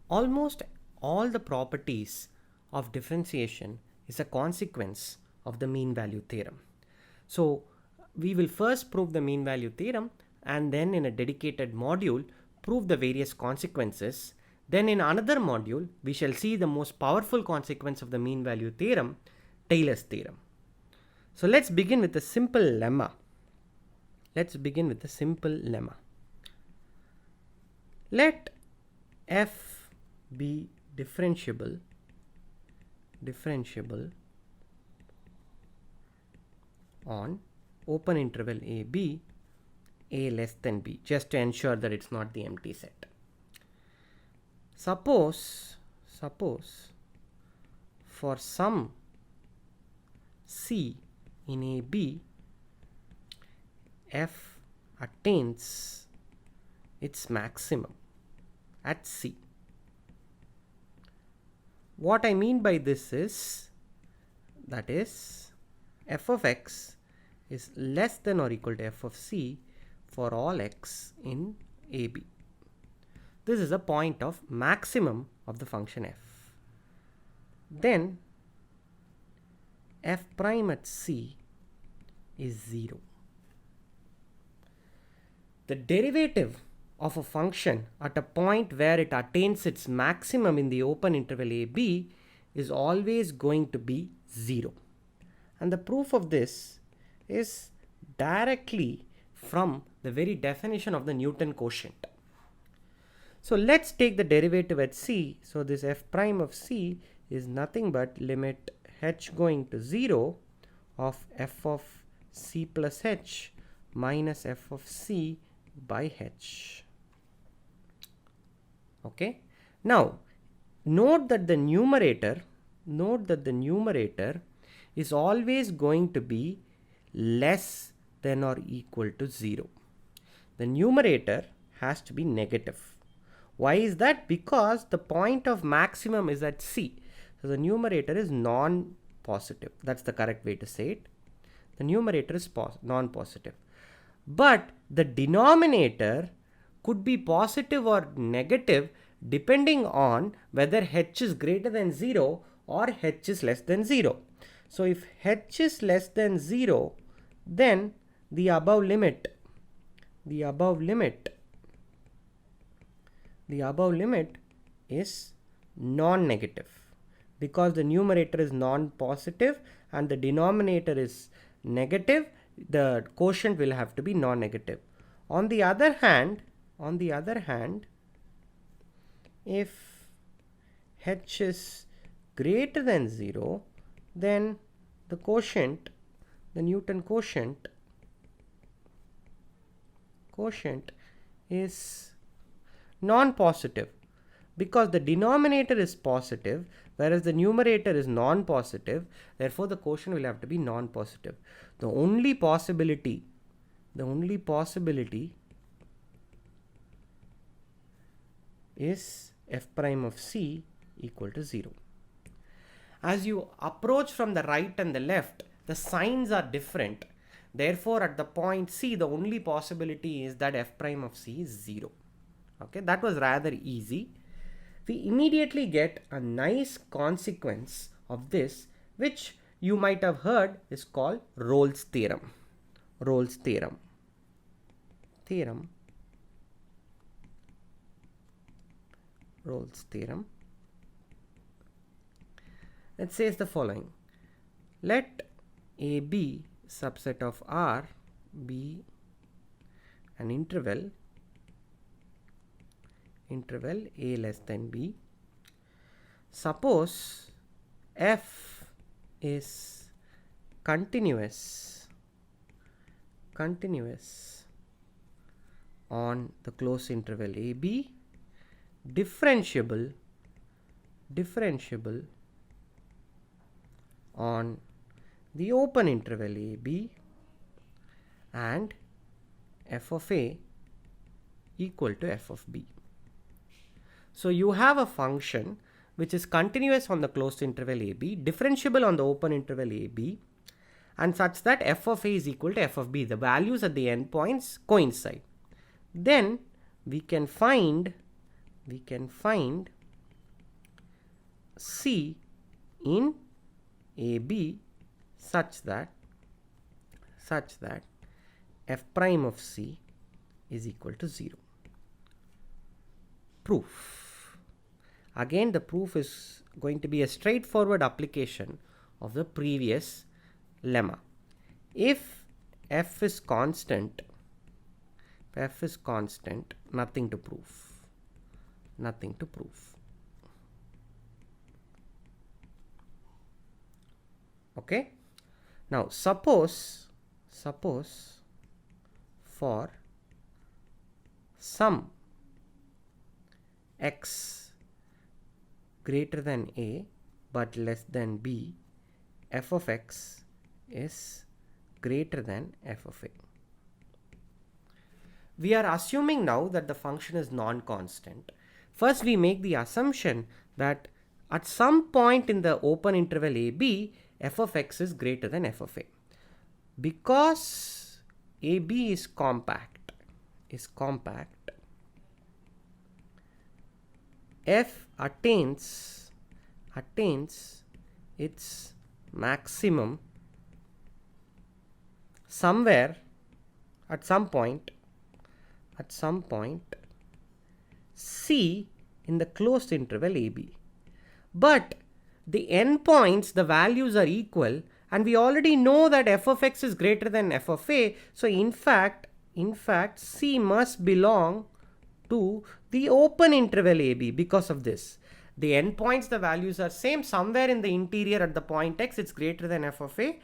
Almost all the properties of differentiation is a consequence of the mean value theorem. So we will first prove the mean value theorem and then in a dedicated module prove the various consequences. Then in another module we shall see the most powerful consequence of the mean value theorem, Taylor's theorem. So let's begin with a simple lemma. Let f be differentiable on open interval a less than b, just to ensure that it's not the empty set. Suppose for some c in AB, f attains its maximum at C. What I mean by this is, that is, f of x is less than or equal to f of c for all x in AB. This is a point of maximum of the function f. Then f prime at c is 0. The derivative of a function at a point where it attains its maximum in the open interval AB is always going to be 0. And the proof of this is directly from the very definition of the Newton quotient. So let's take the derivative at c. So this f prime of c is nothing but limit h going to 0 of f of c plus h minus f of c by h. Okay. Now note that the numerator is always going to be less than or equal to 0. The numerator has to be negative. Why is that? Because the point of maximum is at c. So the numerator is non-positive. That's the correct way to say it. The numerator is non-positive. But the denominator could be positive or negative depending on whether h is greater than 0 or h is less than 0. So if h is less than 0, then the above limit is non-negative, because the numerator is non-positive and the denominator is negative. The quotient will have to be non-negative. On the other hand, if h is greater than 0, then the quotient, the Newton quotient is non-positive, because the denominator is positive whereas the numerator is non-positive. Therefore the quotient will have to be non-positive. The only possibility is f prime of c equal to 0. As you approach from the right and the left, the signs are different. Therefore at the point c, the only possibility is that f prime of c is 0. Okay, that was rather easy. We immediately get a nice consequence of this, which you might have heard is called Rolle's theorem. Rolle's theorem. It says the following: let AB subset of R be an interval a less than b. Suppose f is continuous on the closed interval AB, differentiable on the open interval AB, and f of a equal to f of b. So you have a function which is continuous on the closed interval AB, differentiable on the open interval AB, and such that f of a is equal to f of b. The values at the endpoints coincide. Then we can find C in AB such that f prime of C is equal to 0. Proof. Again, the proof is going to be a straightforward application of the previous lemma. If f is constant, nothing to prove. Nothing to prove. Okay. Now suppose for some x greater than a but less than b, f of x is greater than f of a. We are assuming now that the function is non-constant. First, we make the assumption that at some point in the open interval AB, f of x is greater than f of a. Because AB is compact, f attains its maximum somewhere at some point C in the closed interval AB. But the endpoints, the values are equal, and we already know that f of x is greater than f of a. So in fact C must belong to the open interval AB. Because of this, the endpoints, the values are same. Somewhere in the interior at the point x, it's greater than f of a.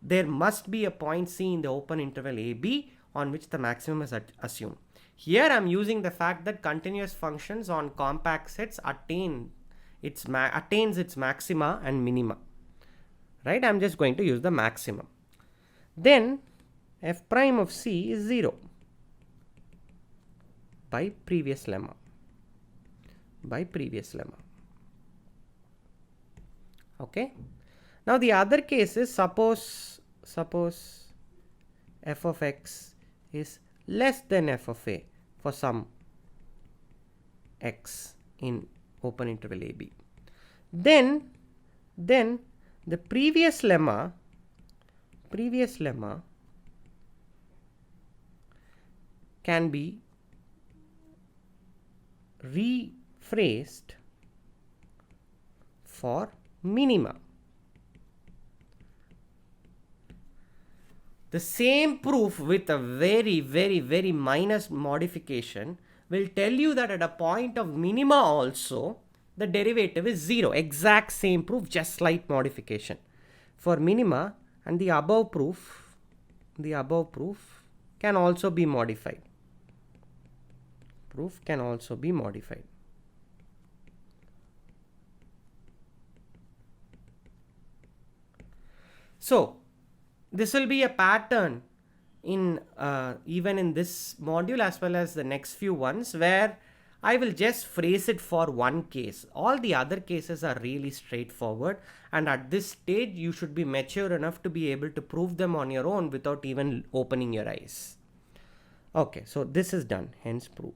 There must be a point C in the open interval AB on which the maximum is assumed. Here I'm using the fact that continuous functions on compact sets attains its maxima and minima. Right? I'm just going to use the maximum. Then f prime of C is 0 by previous lemma. Okay. Now the other case is suppose f of x is less than f of a for some x in open interval AB. Then the previous lemma can be rephrased for minima. The same proof with a very minor modification will tell you that at a point of minima also the derivative is 0. Exact same proof, just slight modification for minima, and the above proof can also be modified. So this will be a pattern in even in this module as well as the next few ones, where I will just phrase it for one case. All the other cases are really straightforward, and at this stage you should be mature enough to be able to prove them on your own without even opening your eyes. Okay, so this is done, hence proved.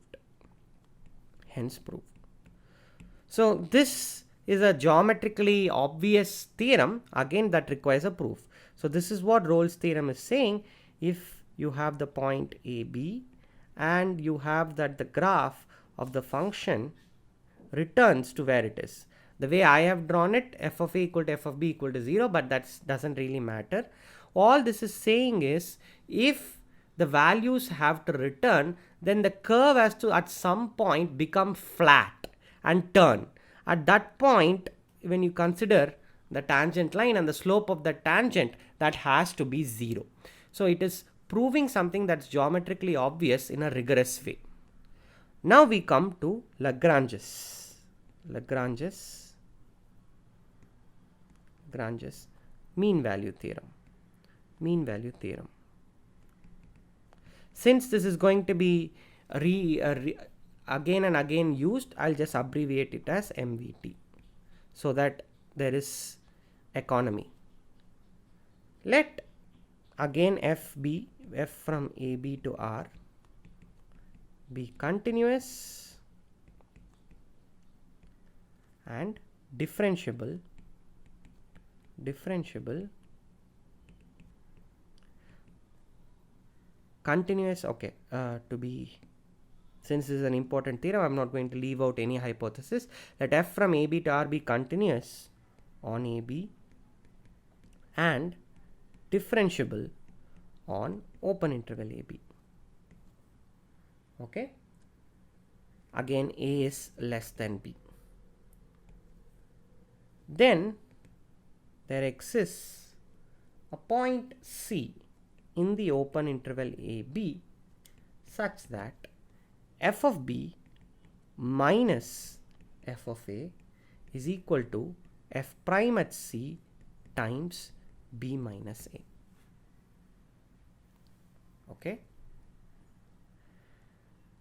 So this is a geometrically obvious theorem, again, that requires a proof. So this is what Rolle's theorem is saying. If you have the point AB and you have that the graph of the function returns to where it is. The way I have drawn it, f of a equal to f of b equal to 0, but that doesn't really matter. All this is saying is, if the values have to return, then the curve has to at some point become flat and turn. At that point, when you consider the tangent line and the slope of the tangent, that has to be 0. So it is proving something that's geometrically obvious in a rigorous way. Now we come to Lagrange's mean value theorem. Since this is going to be again and again used, I'll just abbreviate it as MVT so that there is economy. Let again f from AB to R be continuous and differentiable continuous, okay, to be, since this is an important theorem, I'm not going to leave out any hypothesis. Let f from AB to R be continuous on AB and differentiable on open interval AB. Okay, again A is less than B. Then there exists a point C in the open interval AB such that f of B minus f of A is equal to f prime at C times B minus A. Okay.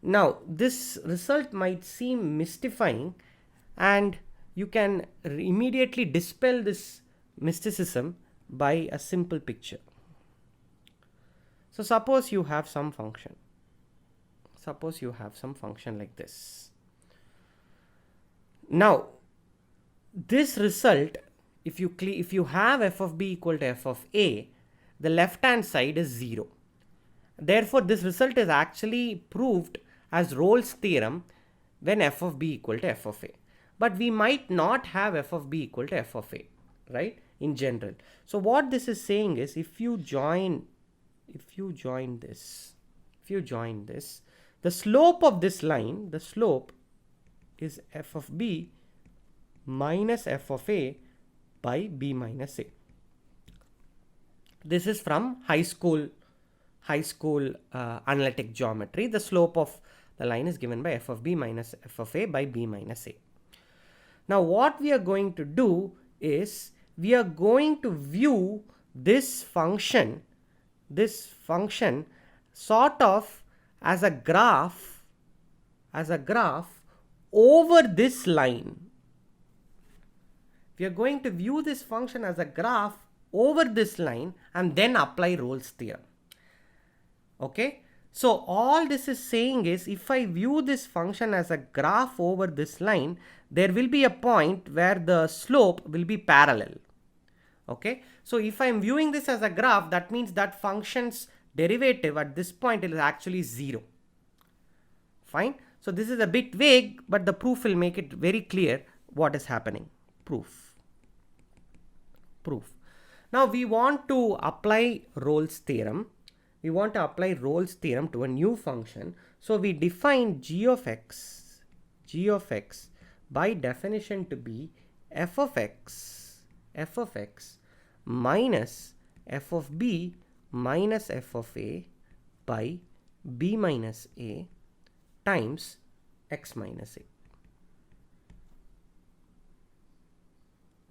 Now this result might seem mystifying, and you can immediately dispel this mysticism by a simple picture. So suppose you have some function. Suppose you have some function like this. Now this result, if you have f of b equal to f of a, the left hand side is 0. Therefore this result is actually proved as Rolle's theorem when f of b equal to f of a. But we might not have f of b equal to f of a, right, in general. So what this is saying is, if you join this, the slope of this line, the slope is f of b minus f of a by b minus a. This is from high school analytic geometry. The slope of the line is given by f of b minus f of a by b minus a. Now what we are going to do is, we are going to view this function sort of as a graph over this line. We are going to view this function as a graph over this line and then apply Rolle's theorem. Okay, so all this is saying is, if I view this function as a graph over this line, there will be a point where the slope will be parallel. Okay, so if I am viewing this as a graph, that means that function's derivative at this point is actually 0. Fine. So this is a bit vague, but the proof will make it very clear what is happening. Proof. Now we want to apply Rolle's theorem. We want to apply Rolle's theorem to a new function. So we define g of x by definition to be f of x minus f of b minus f of a by b minus a times x minus a.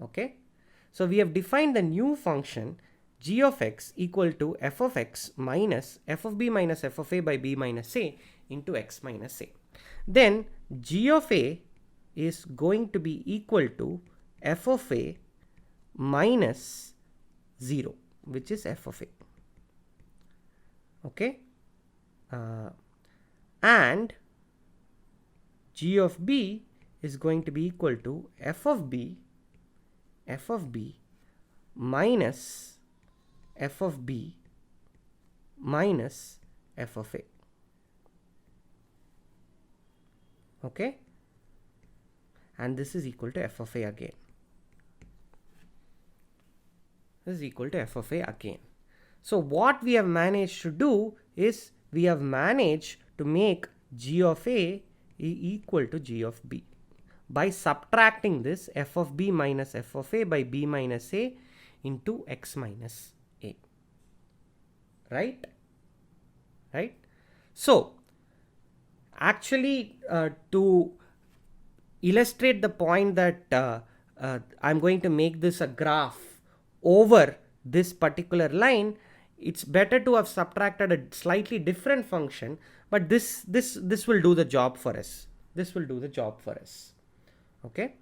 Okay, so we have defined the new function g of x equal to f of x minus f of b minus f of a by b minus a into x minus a. Then g of a is going to be equal to f of a minus 0, which is f of a. Okay, and g of b is going to be equal to f of b minus f of b minus f of a. Okay, and this is equal to f of a again. This is equal to f of a again. So what we have managed to do is, we have managed to make g of a equal to g of b by subtracting this f of b minus f of a by b minus a into x minus a. Right? So actually, to illustrate the point that I'm going to make this a graph over this particular line, it's better to have subtracted a slightly different function, but this will do the job for us. Okay,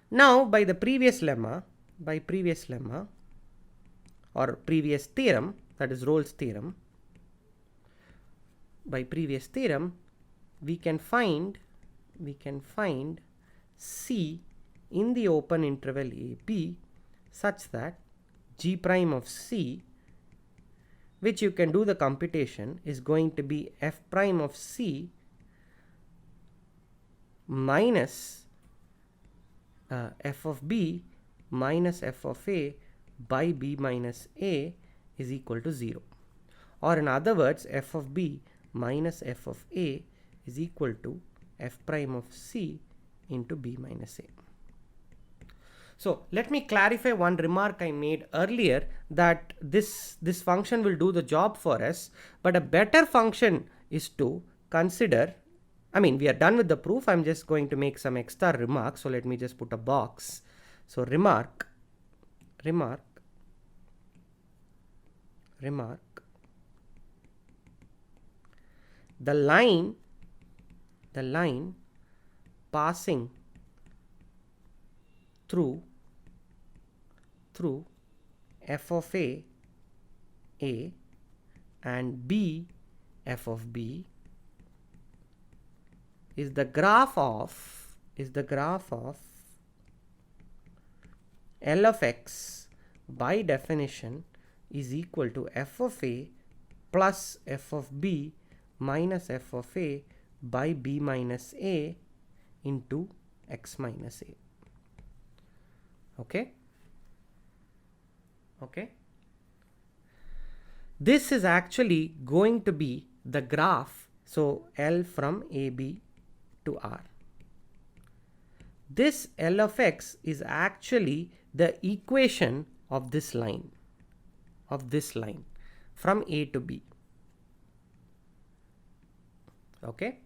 now by previous lemma or previous theorem, that is Rolle's theorem, by previous theorem we can find C in the open interval AB such that G prime of C, which you can do the computation, is going to be F prime of C minus F of B minus F of A by B minus A is equal to 0. Or in other words, F of B minus F of A is equal to F prime of C into B minus A. So let me clarify one remark I made earlier, that this function will do the job for us, but a better function is to consider, I mean, we are done with the proof. I'm just going to make some extra remarks. So let me just put a box. So remark, the line passing through F of A and B F of B is the graph of L of X by definition is equal to F of A plus F of B minus F of A by B minus A into X minus A. Okay? This is actually going to be the graph, so L from AB to R. This L of X is actually the equation of this line, from A to B. Okay?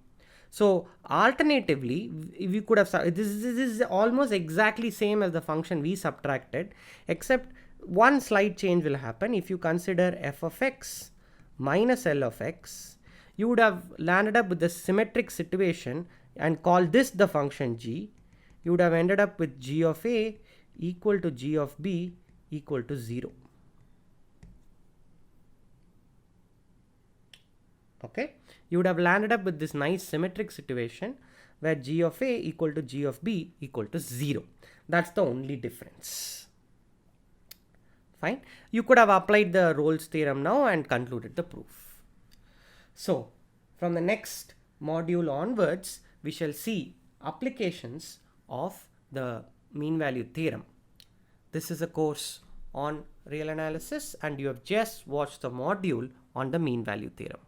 So alternatively, we could have, this is almost exactly same as the function we subtracted, except one slight change will happen. If you consider F of X minus L of X, you would have landed up with the symmetric situation and call this the function G. You would have ended up with G of A equal to G of B equal to 0. Okay, you would have landed up with this nice symmetric situation where G of A equal to G of B equal to 0. That's the only difference. Fine. You could have applied the Rolle's theorem now and concluded the proof. So from the next module onwards, we shall see applications of the mean value theorem. This is a course on real analysis and you have just watched the module on the mean value theorem.